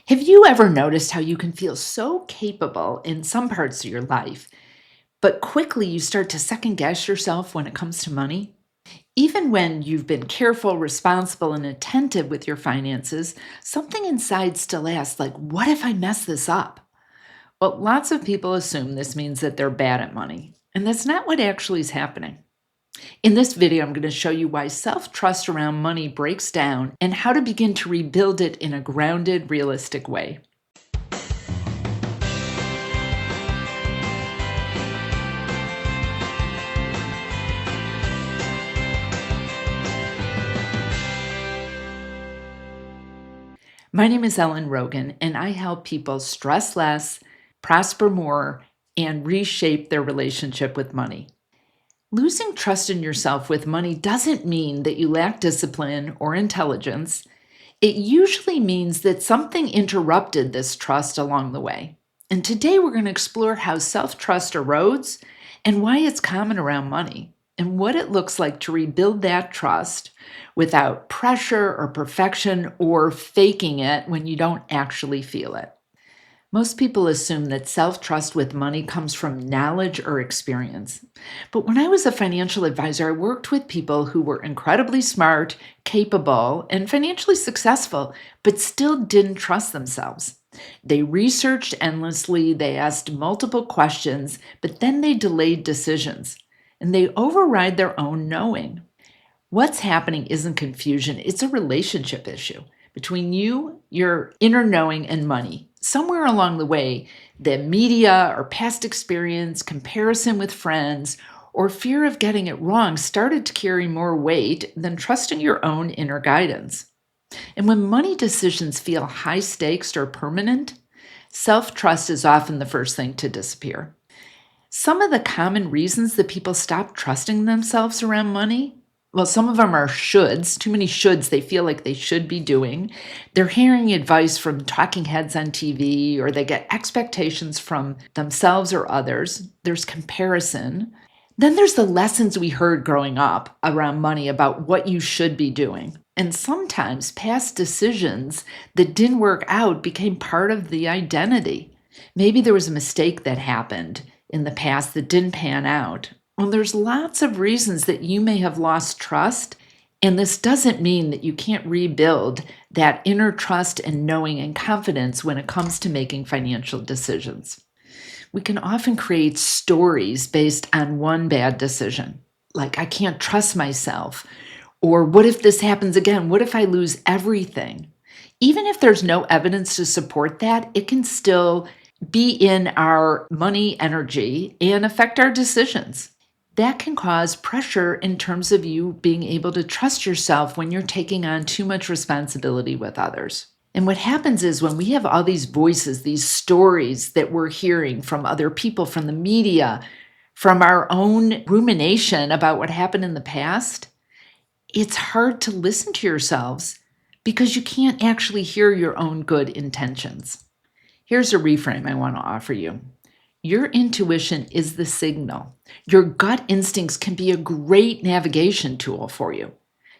Have you ever noticed how you can feel so capable in some parts of your life, but quickly you start to second guess yourself when it comes to money? Even when you've been careful, responsible, and attentive with your finances, something inside still asks, like, what if I mess this up? Well, lots of people assume this means that they're bad at money, and that's not what actually is happening. In this video, I'm going to show you why self trust around money breaks down and how to begin to rebuild it in a grounded, realistic way. My name is Ellen Rogan, and I help people stress less, prosper more, and reshape their relationship with money. Losing trust in yourself with money doesn't mean that you lack discipline or intelligence. It usually means that something interrupted this trust along the way. And today we're going to explore how self trust erodes and why it's common around money, and what it looks like to rebuild that trust without pressure or perfection or faking it when you don't actually feel it. Most people assume that self trust with money comes from knowledge or experience. But when I was a financial advisor, I worked with people who were incredibly smart, capable, and financially successful, but still didn't trust themselves. They researched endlessly, they asked multiple questions, but then they delayed decisions, and they override their own knowing. What's happening isn't confusion, it's a relationship issue between you, your inner knowing, and money. Somewhere along the way, the media or past experience, comparison with friends, or fear of getting it wrong started to carry more weight than trusting your own inner guidance. And when money decisions feel high stakes or permanent, self trust is often the first thing to disappear. Some of the common reasons that people stop trusting themselves around money, well, some of them are shoulds, too many shoulds they feel like they should be doing. They're hearing advice from talking heads on TV, or they get expectations from themselves or others. There's comparison. Then there's the lessons we heard growing up around money about what you should be doing. And sometimes past decisions that didn't work out became part of the identity. Maybe there was a mistake that happened in the past that didn't pan out. Well, there's lots of reasons that you may have lost trust, and this doesn't mean that you can't rebuild that inner trust and knowing and confidence when it comes to making financial decisions. We can often create stories based on one bad decision, like, I can't trust myself, or what if this happens again? What if I lose everything? Even if there's no evidence to support that, it can still be in our money energy and affect our decisions. That can cause pressure in terms of you being able to trust yourself when you're taking on too much responsibility with others. And what happens is when we have all these voices, these stories that we're hearing from other people, from the media, from our own rumination about what happened in the past, it's hard to listen to yourselves because you can't actually hear your own good intentions. Here's a reframe I want to offer you. Your intuition is the signal. Your gut instincts can be a great navigation tool for you.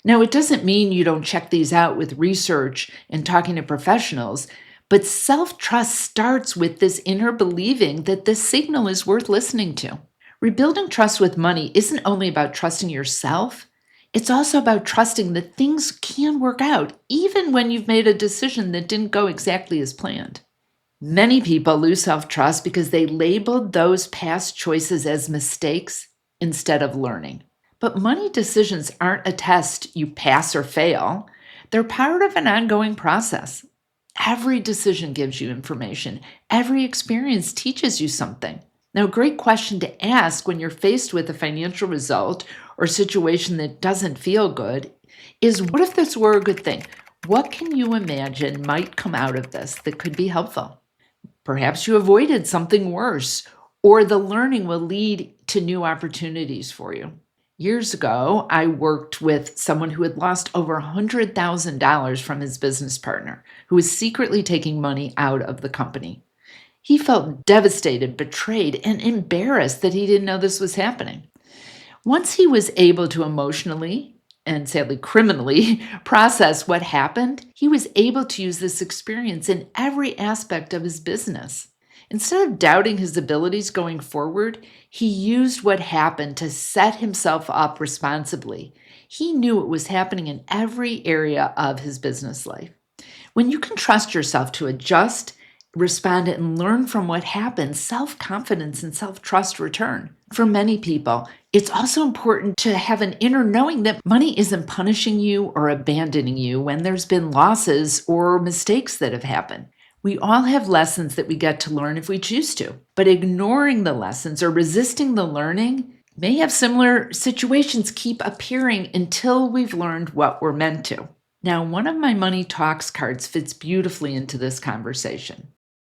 Now, it doesn't mean you don't check these out with research and talking to professionals, but self-trust starts with this inner believing that this signal is worth listening to. Rebuilding trust with money isn't only about trusting yourself, it's also about trusting that things can work out, even when you've made a decision that didn't go exactly as planned. Many people lose self-trust because they labeled those past choices as mistakes instead of learning. But money decisions aren't a test you pass or fail. They're part of an ongoing process. Every decision gives you information. Every experience teaches you something. Now, a great question to ask when you're faced with a financial result or situation that doesn't feel good is, what if this were a good thing? What can you imagine might come out of this that could be helpful? Perhaps you avoided something worse, or the learning will lead to new opportunities for you. Years ago, I worked with someone who had lost over $100,000 from his business partner, who was secretly taking money out of the company. He felt devastated, betrayed, and embarrassed that he didn't know this was happening. Once he was able to emotionally and sadly criminally process what happened, he was able to use this experience in every aspect of his business. Instead of doubting his abilities going forward, he used what happened to set himself up responsibly. He knew it was happening in every area of his business life. When you can trust yourself to adjust, respond, and learn from what happens, self-confidence and self-trust return. For many people, it's also important to have an inner knowing that money isn't punishing you or abandoning you when there's been losses or mistakes that have happened. We all have lessons that we get to learn if we choose to, but ignoring the lessons or resisting the learning may have similar situations keep appearing until we've learned what we're meant to. Now, one of my Money Talks cards fits beautifully into this conversation.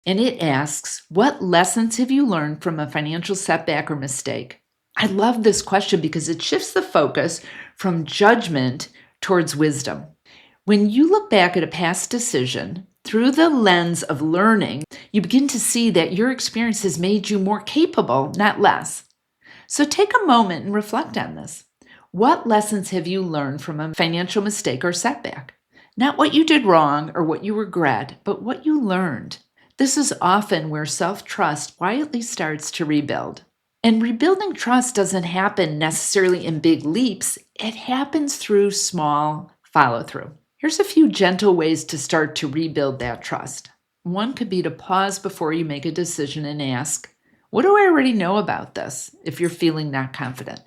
And it asks, what lessons have you learned from a financial setback or mistake? I love this question because it shifts the focus from judgment towards wisdom. When you look back at a past decision through the lens of learning, you begin to see that your experience has made you more capable, not less. So take a moment and reflect on this. What lessons have you learned from a financial mistake or setback? Not what you did wrong or what you regret, but what you learned. This is often where self-trust quietly starts to rebuild. And rebuilding trust doesn't happen necessarily in big leaps. It happens through small follow-through. Here's a few gentle ways to start to rebuild that trust. One could be to pause before you make a decision and ask, what do I already know about this if you're feeling not confident?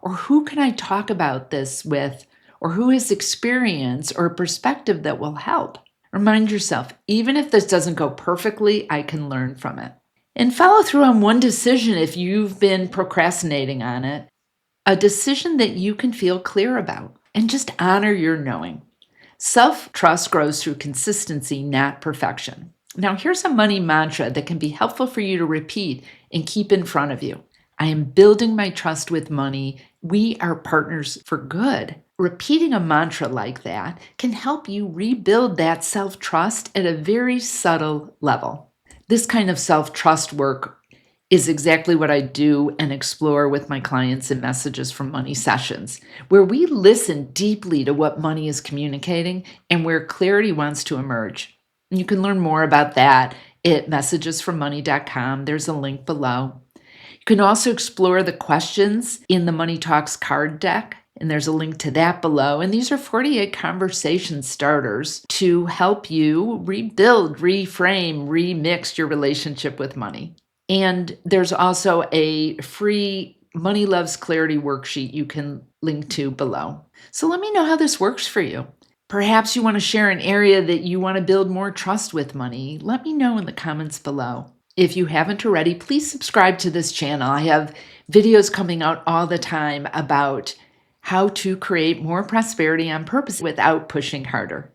Or who can I talk about this with? Or who has experience or perspective that will help? Remind yourself, even if this doesn't go perfectly, I can learn from it. And follow through on one decision if you've been procrastinating on it, a decision that you can feel clear about, and just honor your knowing. Self-trust grows through consistency, not perfection. Now, here's a money mantra that can be helpful for you to repeat and keep in front of you. I am building my trust with money. We are partners for good. Repeating a mantra like that can help you rebuild that self-trust at a very subtle level. This kind of self-trust work is exactly what I do and explore with my clients in Messages from Money sessions, where we listen deeply to what money is communicating and where clarity wants to emerge. And you can learn more about that at messagesfrommoney.com. There's a link below. You can also explore the questions in the Money Talks card deck, and there's a link to that below. And these are 48 conversation starters to help you rebuild, reframe, remix your relationship with money. And there's also a free Money Loves Clarity worksheet you can link to below. So let me know how this works for you. Perhaps you want to share an area that you want to build more trust with money. Let me know in the comments below. If you haven't already, please subscribe to this channel. I have videos coming out all the time about how to create more prosperity on purpose without pushing harder.